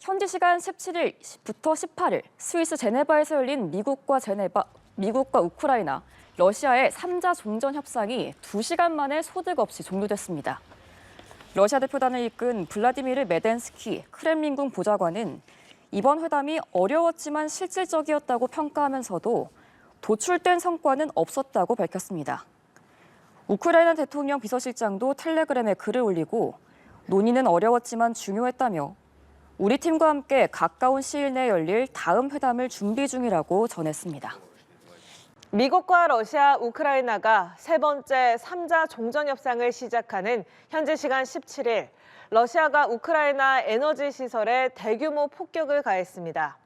현지 시간 17일부터 18일 스위스 제네바에서 열린 미국과 우크라이나, 러시아의 3자 종전 협상이 2시간 만에 소득 없이 종료됐습니다. 러시아 대표단을 이끈 블라디미르 메덴스키 크렘린궁 보좌관은 이번 회담이 어려웠지만 실질적이었다고 평가하면서도 도출된 성과는 없었다고 밝혔습니다. 우크라이나 대통령 비서실장도 텔레그램에 글을 올리고 논의는 어려웠지만 중요했다며 우리 팀과 함께 가까운 시일 내에 열릴 다음 회담을 준비 중이라고 전했습니다. 미국과 러시아, 우크라이나가 세 번째 3자 종전 협상을 시작하는 현지 시간 17일, 러시아가 우크라이나 에너지 시설에 대규모 폭격을 가했습니다.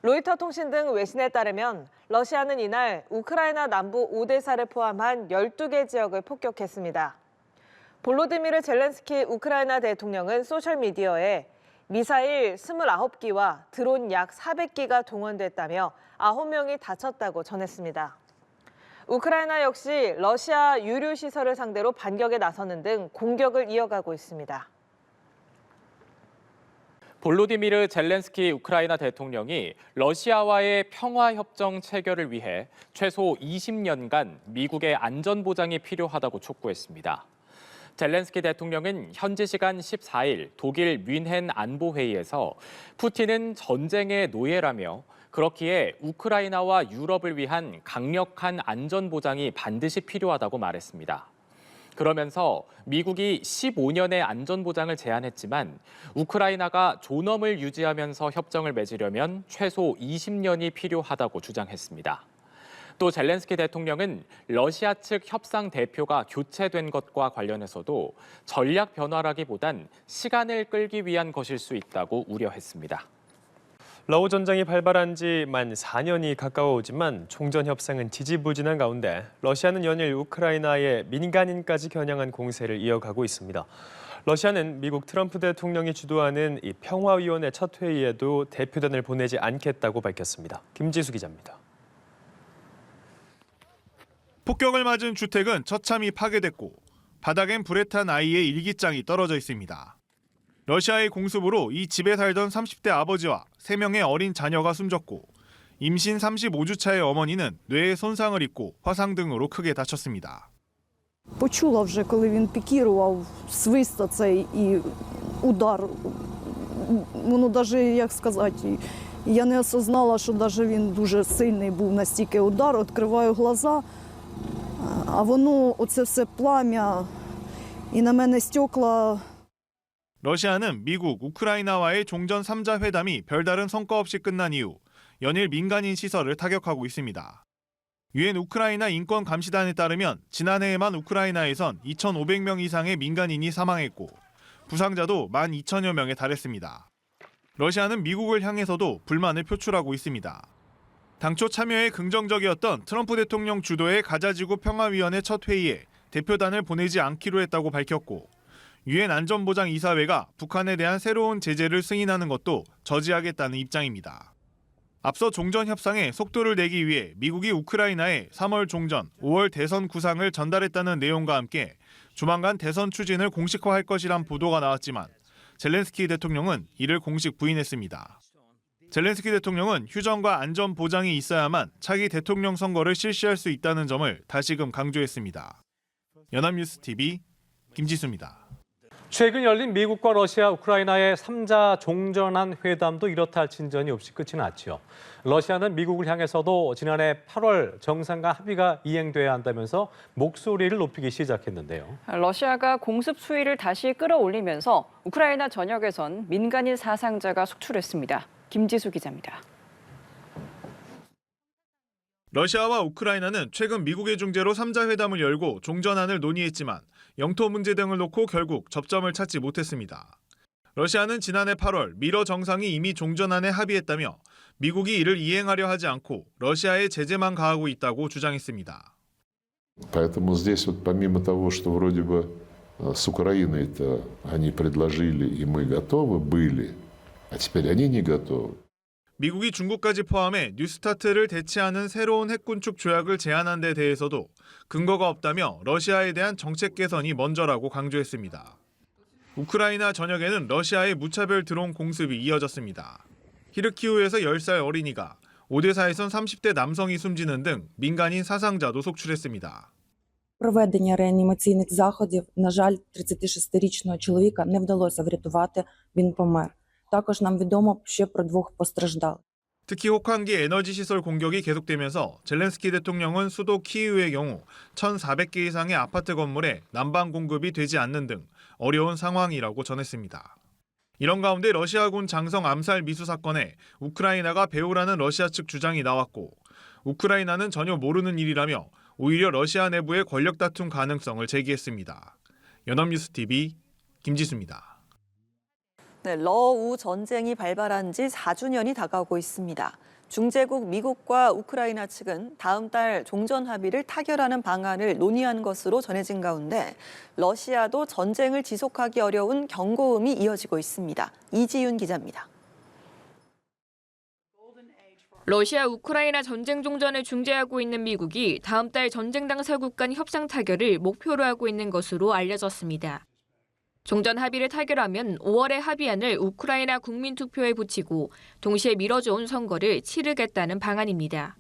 로이터 통신 등 외신에 따르면 러시아는 이날 우크라이나 남부 오데사를 포함한 12개 지역을 폭격했습니다. 볼로디미르 젤렌스키 우크라이나 대통령은 소셜미디어에 미사일 29기와 드론 약 400기가 동원됐다며 9명이 다쳤다고 전했습니다. 우크라이나 역시 러시아 유류 시설을 상대로 반격에 나서는 등 공격을 이어가고 있습니다. 볼로디미르 젤렌스키 우크라이나 대통령이 러시아와의 평화협정 체결을 위해 최소 20년간 미국의 안전보장이 필요하다고 촉구했습니다. 젤렌스키 대통령은 현지 시간 14일 독일 뮌헨 안보회의에서 푸틴은 전쟁의 노예라며 그렇기에 우크라이나와 유럽을 위한 강력한 안전보장이 반드시 필요하다고 말했습니다. 그러면서 미국이 15년의 안전보장을 제안했지만 우크라이나가 존엄을 유지하면서 협정을 맺으려면 최소 20년이 필요하다고 주장했습니다. 또 젤렌스키 대통령은 러시아 측 협상 대표가 교체된 것과 관련해서도 전략 변화라기보단 시간을 끌기 위한 것일 수 있다고 우려했습니다. 러우 전장이 발발한 지 만 4년이 가까워오지만 종전 협상은 지지부진한 가운데 러시아는 연일 우크라이나의 민간인까지 겨냥한 공세를 이어가고 있습니다. 러시아는 미국 트럼프 대통령이 주도하는 이 평화위원회 첫 회의에도 대표단을 보내지 않겠다고 밝혔습니다. 김지수 기자입니다. 폭격을 맞은 주택은 처참히 파괴됐고 바닥엔 불에 탄 아이의 일기장이 떨어져 있습니다. 러시아의 공습으로 이 집에 살던 30대 아버지와 3명의 어린 자녀가 숨졌고 임신 35주 차의 어머니는 뇌에 손상을 입고 화상 등으로 크게 다쳤습니다. Почула вже, коли він пікірував свист цей і удар. Воно навіть, як сказати, я не осознала, що навіть він дуже сильний був настільки удар. Відкриваю глаза, а воно, оце все плам'я, і на мене стекла. 러시아는 미국, 우크라이나와의 종전 3자 회담이 별다른 성과 없이 끝난 이후 연일 민간인 시설을 타격하고 있습니다. 유엔 우크라이나 인권감시단에 따르면 지난해에만 우크라이나에선 2,500명 이상의 민간인이 사망했고 부상자도 12,000여 명에 달했습니다. 러시아는 미국을 향해서도 불만을 표출하고 있습니다. 당초 참여에 긍정적이었던 트럼프 대통령 주도의 가자지구 평화위원회 첫 회의에 대표단을 보내지 않기로 했다고 밝혔고 유엔 안전보장이사회가 북한에 대한 새로운 제재를 승인하는 것도 저지하겠다는 입장입니다. 앞서 종전 협상에 속도를 내기 위해 미국이 우크라이나에 3월 종전, 5월 대선 구상을 전달했다는 내용과 함께 조만간 대선 추진을 공식화할 것이란 보도가 나왔지만 젤렌스키 대통령은 이를 공식 부인했습니다. 젤렌스키 대통령은 휴전과 안전 보장이 있어야만 차기 대통령 선거를 실시할 수 있다는 점을 다시금 강조했습니다. 연합뉴스TV 김지수입니다. 최근 열린 미국과 러시아, 우크라이나의 3자 종전한 회담도 이렇다 할 진전이 없이 끝이 났죠. 러시아는 미국을 향해서도 지난해 8월 정상과 합의가 이행돼야 한다면서 목소리를 높이기 시작했는데요. 러시아가 공습 수위를 다시 끌어올리면서 우크라이나 전역에선 민간인 사상자가 속출했습니다. 김지수 기자입니다. 러시아와 우크라이나는 최근 미국의 중재로 3자 회담을 열고 종전안을 논의했지만 영토 문제 등을 놓고 결국 접점을 찾지 못했습니다. 러시아는 지난해 8월 미러 정상이 이미 종전안에 합의했다며 미국이 이를 이행하려 하지 않고 러시아에 제재만 가하고 있다고 주장했습니다. Поэтому здесь вот помимо того, что вроде бы с Украиной-то они предложили и мы готовы были, а теперь они не готовы. 미국이 중국까지 포함해 뉴스타트를 대체하는 새로운 핵군축 조약을 제안한 데 대해서도 근거가 없다며 러시아에 대한 정책 개선이 먼저라고 강조했습니다. 우크라이나 전역에는 러시아의 무차별 드론 공습이 이어졌습니다. 키르키우에서 10살 어린이가, 오데사에선 30대 남성이 숨지는 등 민간인 사상자도 속출했습니다. Проведення реанімаційних заходів, на жаль, 36-річного чоловіка не вдалося врятувати, він помер. Також нам відомо ще про 2 постраждалих. 특히 혹한기 에너지 시설 공격이 계속되면서 젤렌스키 대통령은 수도 키이우의 경우 1,400개 이상의 아파트 건물에 난방 공급이 되지 않는 등 어려운 상황이라고 전했습니다. 이런 가운데 러시아군 장성 암살 미수 사건에 우크라이나가 배후라는 러시아 측 주장이 나왔고, 우크라이나는 전혀 모르는 일이라며 오히려 러시아 내부의 권력 다툼 가능성을 제기했습니다. 연합뉴스TV 김지수입니다. 네, 러우 전쟁이 발발한 지 4주년이 다가오고 있습니다. 중재국 미국과 우크라이나 측은 다음 달 종전 합의를 타결하는 방안을 논의한 것으로 전해진 가운데 러시아도 전쟁을 지속하기 어려운 경고음이 이어지고 있습니다. 이지윤 기자입니다. 러시아 우크라이나 전쟁 종전을 중재하고 있는 미국이 다음 달 전쟁 당사국 간 협상 타결을 목표로 하고 있는 것으로 알려졌습니다. 종전 합의를 타결하면 5월에 합의안을 우크라이나 국민투표에 붙이고 동시에 미뤄져온 선거를 치르겠다는 방안입니다.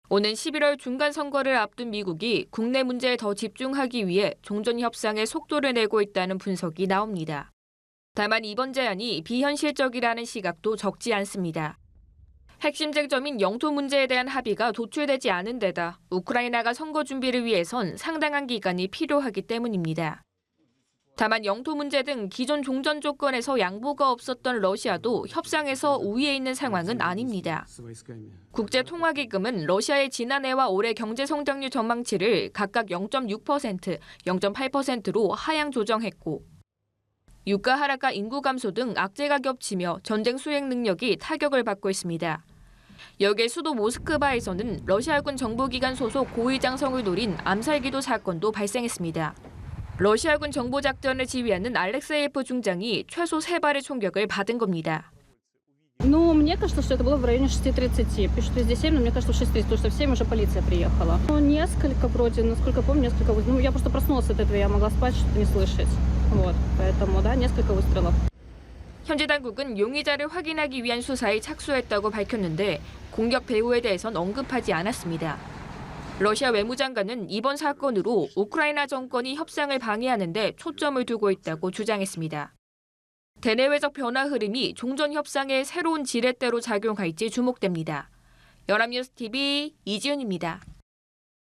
오는 11월 중간 선거를 앞둔 미국이 국내 문제에 더 집중하기 위해 종전 협상에 속도를 내고 있다는 분석이 나옵니다. 다만 이번 제안이 비현실적이라는 시각도 적지 않습니다. 핵심 쟁점인 영토 문제에 대한 합의가 도출되지 않은 데다 우크라이나가 선거 준비를 위해선 상당한 기간이 필요하기 때문입니다. 다만 영토 문제 등 기존 종전 조건에서 양보가 없었던 러시아도 협상에서 우위에 있는 상황은 아닙니다. 국제통화기금은 러시아의 지난해와 올해 경제 성장률 전망치를 각각 0.6%, 0.8%로 하향 조정했고, 유가 하락과 인구 감소 등 악재가 겹치며 전쟁 수행 능력이 타격을 받고 있습니다. 여기에 수도 모스크바에서는 러시아군 정보기관 소속 고위장성을 노린 암살기도 사건도 발생했습니다. 러시아군 정보작전을 지휘하는 알렉세예프 중장이 최소 3발의 총격을 받은 겁니다. Ну, мне кажется, что это было в районе 6:30. Пишут везде 7, но мне кажется, 6:30, потому что в 7 уже полиция приехала. Ну, несколько вроде, насколько помню, несколько выстрелов. Ну, я просто проснулась от этого, я могла спать, что-то не слышать. Вот, поэтому, да, несколько выстрелов. 현지 당국은 용의자를 확인하기 위한 수사에 착수했다고 밝혔는데 공격 배후에 대해선 언급하지 않았습니다. 러시아 외무장관은 이번 사건으로 우크라이나 정권이 협상을 방해하는 데 초점을 두고 있다고 주장했습니다. 대내외적 변화 흐름이 종전 협상의 새로운 지렛대로 작용할지 주목됩니다. 연합뉴스TV 이지은입니다.